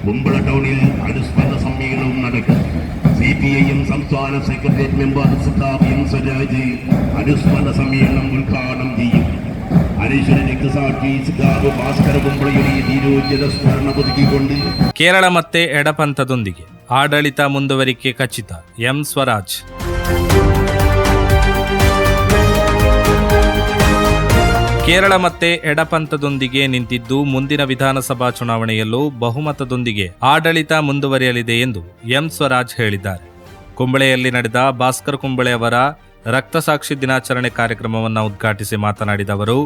കുമ്പള ടൗണിൽ അനുസ്മരണ സമ്മേളനം നടക്കും. CPIM സംസ്ഥാന സെക്രട്ടേറിയറ്റ് മെമ്പർ സഖാവ് എം സ്വരാജ് അനുസ്മരണ സമ്മേളനം ഉദ്ഘാടനം ചെയ്യും. അനശ്വര രക്തസാക്ഷി സഖാവ് ഭാസ്കര കുമ്പളയുടെ ധീരോജ്ജല സ്മരണ പുതുക്കിക്കൊണ്ട് ಕೇರಳ ಮತ್ತೆ ಎಡಪಂಥದೊಂದಿಗೆ ಆಡಳಿತ ಮುಂದುವರಿಕೆ ಖಚಿತ, ಎಂ ಸ್ವರಾಜ್. ಕೇರಳ ಮತ್ತೆ ಎಡಪಂಥದೊಂದಿಗೆ ನಿಂತಿದ್ದು ಮುಂದಿನ ವಿಧಾನಸಭಾ ಚುನಾವಣೆಯಲ್ಲೂ ಬಹುಮತದೊಂದಿಗೆ ಆಡಳಿತ ಮುಂದುವರಿಯಲಿದೆ ಎಂದು ಎಂ ಸ್ವರಾಜ್ ಹೇಳಿದ್ದಾರೆ. ಕುಂಬಳೆಯಲ್ಲಿ ನಡೆದ ಭಾಸ್ಕರ್ ಕುಂಬಳೆ ಅವರ ರಕ್ತಸಾಕ್ಷಿ ದಿನಾಚರಣೆ ಕಾರ್ಯಕ್ರಮವನ್ನು ಉದ್ಘಾಟಿಸಿ ಮಾತನಾಡಿದ ಅವರು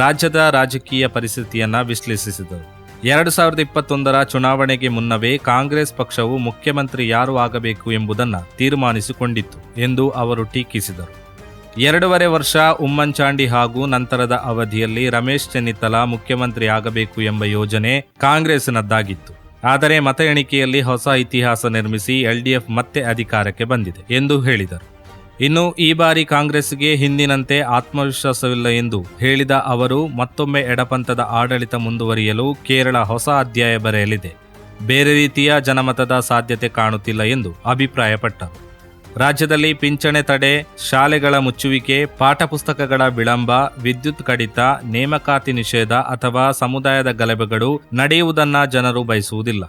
ರಾಜ್ಯದ ರಾಜಕೀಯ ಪರಿಸ್ಥಿತಿಯನ್ನ ವಿಶ್ಲೇಷಿಸಿದರು. 2021 ಚುನಾವಣೆಗೆ ಮುನ್ನವೇ ಕಾಂಗ್ರೆಸ್ ಪಕ್ಷವು ಮುಖ್ಯಮಂತ್ರಿ ಯಾರು ಆಗಬೇಕು ಎಂಬುದನ್ನು ತೀರ್ಮಾನಿಸಿಕೊಂಡಿತ್ತು ಎಂದು ಅವರು ಟೀಕಿಸಿದರು. 2.5 ವರ್ಷ ಉಮ್ಮನ್-ಚಾಂಡಿ ಹಾಗೂ ನಂತರದ ಅವಧಿಯಲ್ಲಿ ರಮೇಶ್ ಚೆನ್ನಿತ್ತಲ ಮುಖ್ಯಮಂತ್ರಿ ಆಗಬೇಕು ಎಂಬ ಯೋಜನೆ ಕಾಂಗ್ರೆಸ್ನದ್ದಾಗಿತ್ತು. ಆದರೆ ಮತ ಎಣಿಕೆಯಲ್ಲಿ ಹೊಸ ಇತಿಹಾಸ ನಿರ್ಮಿಸಿ LDF ಮತ್ತೆ ಅಧಿಕಾರಕ್ಕೆ ಬಂದಿದೆ ಎಂದು ಹೇಳಿದರು. ಇನ್ನು ಈ ಬಾರಿ ಕಾಂಗ್ರೆಸ್ಗೆ ಹಿಂದಿನಂತೆ ಆತ್ಮವಿಶ್ವಾಸವಿಲ್ಲ ಎಂದು ಹೇಳಿದ ಅವರು ಮತ್ತೊಮ್ಮೆ ಎಡಪಂಥದ ಆಡಳಿತ ಮುಂದುವರಿಯಲು ಕೇರಳ ಹೊಸ ಅಧ್ಯಾಯ ಬರೆಯಲಿದೆ. ಬೇರೆ ರೀತಿಯ ಜನಮತದ ಸಾಧ್ಯತೆ ಕಾಣುತ್ತಿಲ್ಲ ಎಂದು ಅಭಿಪ್ರಾಯಪಟ್ಟರು. ರಾಜ್ಯದಲ್ಲಿ ಪಿಂಚಣಿ ತಡೆ, ಶಾಲೆಗಳ ಮುಚ್ಚುವಿಕೆ, ಪಾಠಪುಸ್ತಕಗಳ ವಿಳಂಬ, ವಿದ್ಯುತ್ ಕಡಿತ, ನೇಮಕಾತಿ ನಿಷೇಧ ಅಥವಾ ಸಮುದಾಯದ ಗಲಭೆಗಳು ನಡೆಯುವುದನ್ನ ಜನರು ಬಯಸುವುದಿಲ್ಲ.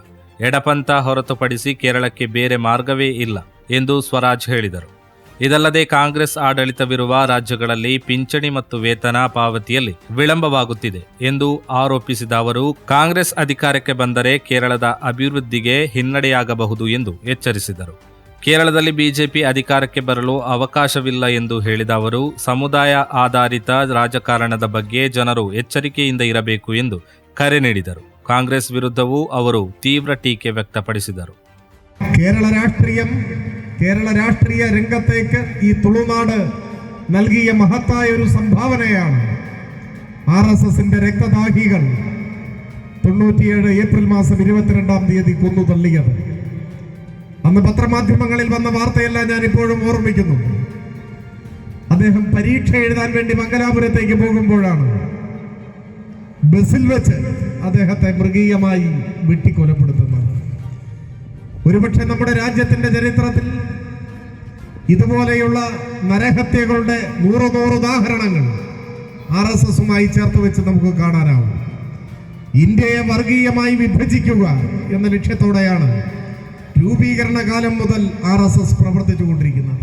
ಎಡಪಂಥ ಹೊರತುಪಡಿಸಿ ಕೇರಳಕ್ಕೆ ಬೇರೆ ಮಾರ್ಗವೇ ಇಲ್ಲ ಎಂದು ಸ್ವರಾಜ್ ಹೇಳಿದರು. ಇದಲ್ಲದೆ ಕಾಂಗ್ರೆಸ್ ಆಡಳಿತವಿರುವ ರಾಜ್ಯಗಳಲ್ಲಿ ಪಿಂಚಣಿ ಮತ್ತು ವೇತನ ಪಾವತಿಯಲ್ಲಿ ವಿಳಂಬವಾಗುತ್ತಿದೆ ಎಂದು ಆರೋಪಿಸಿದ ಅವರು ಕಾಂಗ್ರೆಸ್ ಅಧಿಕಾರಕ್ಕೆ ಬಂದರೆ ಕೇರಳದ ಅಭಿವೃದ್ಧಿಗೆ ಹಿನ್ನಡೆಯಾಗಬಹುದು ಎಂದು ಎಚ್ಚರಿಸಿದರು. ಕೇರಳದಲ್ಲಿ ಬಿಜೆಪಿ ಅಧಿಕಾರಕ್ಕೆ ಬರಲು ಅವಕಾಶವಿಲ್ಲ ಎಂದು ಹೇಳಿದ ಅವರು ಸಮುದಾಯ ಆಧಾರಿತ ರಾಜಕಾರಣದ ಬಗ್ಗೆ ಜನರು ಎಚ್ಚರಿಕೆಯಿಂದ ಇರಬೇಕು ಎಂದು ಕರೆ ನೀಡಿದರು. ಕಾಂಗ್ರೆಸ್ ವಿರುದ್ಧವೂ ಅವರು ತೀವ್ರ ಟೀಕೆ ವ್ಯಕ್ತಪಡಿಸಿದರು. കേരള രാഷ്ട്രീയ രംഗത്തേക്ക് ഈ തുളുനാട് നൽകിയ മഹത്തായ ഒരു സംഭാവനയാണ് RSSന്റെ രക്തദാഹികൾ 97 ഏപ്രിൽ മാസം 22-ാം തീയതി കൊന്നു തള്ളിയത്. അന്ന് പത്രമാധ്യമങ്ങളിൽ വന്ന വാർത്തയെല്ലാം ഞാൻ ഇപ്പോഴും ഓർമ്മിക്കുന്നു. അദ്ദേഹം പരീക്ഷ എഴുതാൻ വേണ്ടി മംഗലാപുരത്തേക്ക് പോകുമ്പോഴാണ് ബസിൽ വെച്ച് അദ്ദേഹത്തെ മൃഗീയമായി വെട്ടിക്കൊലപ്പെടുത്തുന്നത്. ഒരുപക്ഷെ നമ്മുടെ രാജ്യത്തിന്റെ ചരിത്രത്തിൽ ഇതുപോലെയുള്ള നരഹത്യകളുടെ 100 ഉദാഹരണങ്ങൾ RSSുമായി ചേർത്ത് വെച്ച് നമുക്ക് കാണാനാവും. ഇന്ത്യയെ വർഗീയമായി വിഭജിക്കുക എന്ന ലക്ഷ്യത്തോടെയാണ് രൂപീകരണ കാലം മുതൽ RSS പ്രവർത്തിച്ചുകൊണ്ടിരിക്കുന്നത്.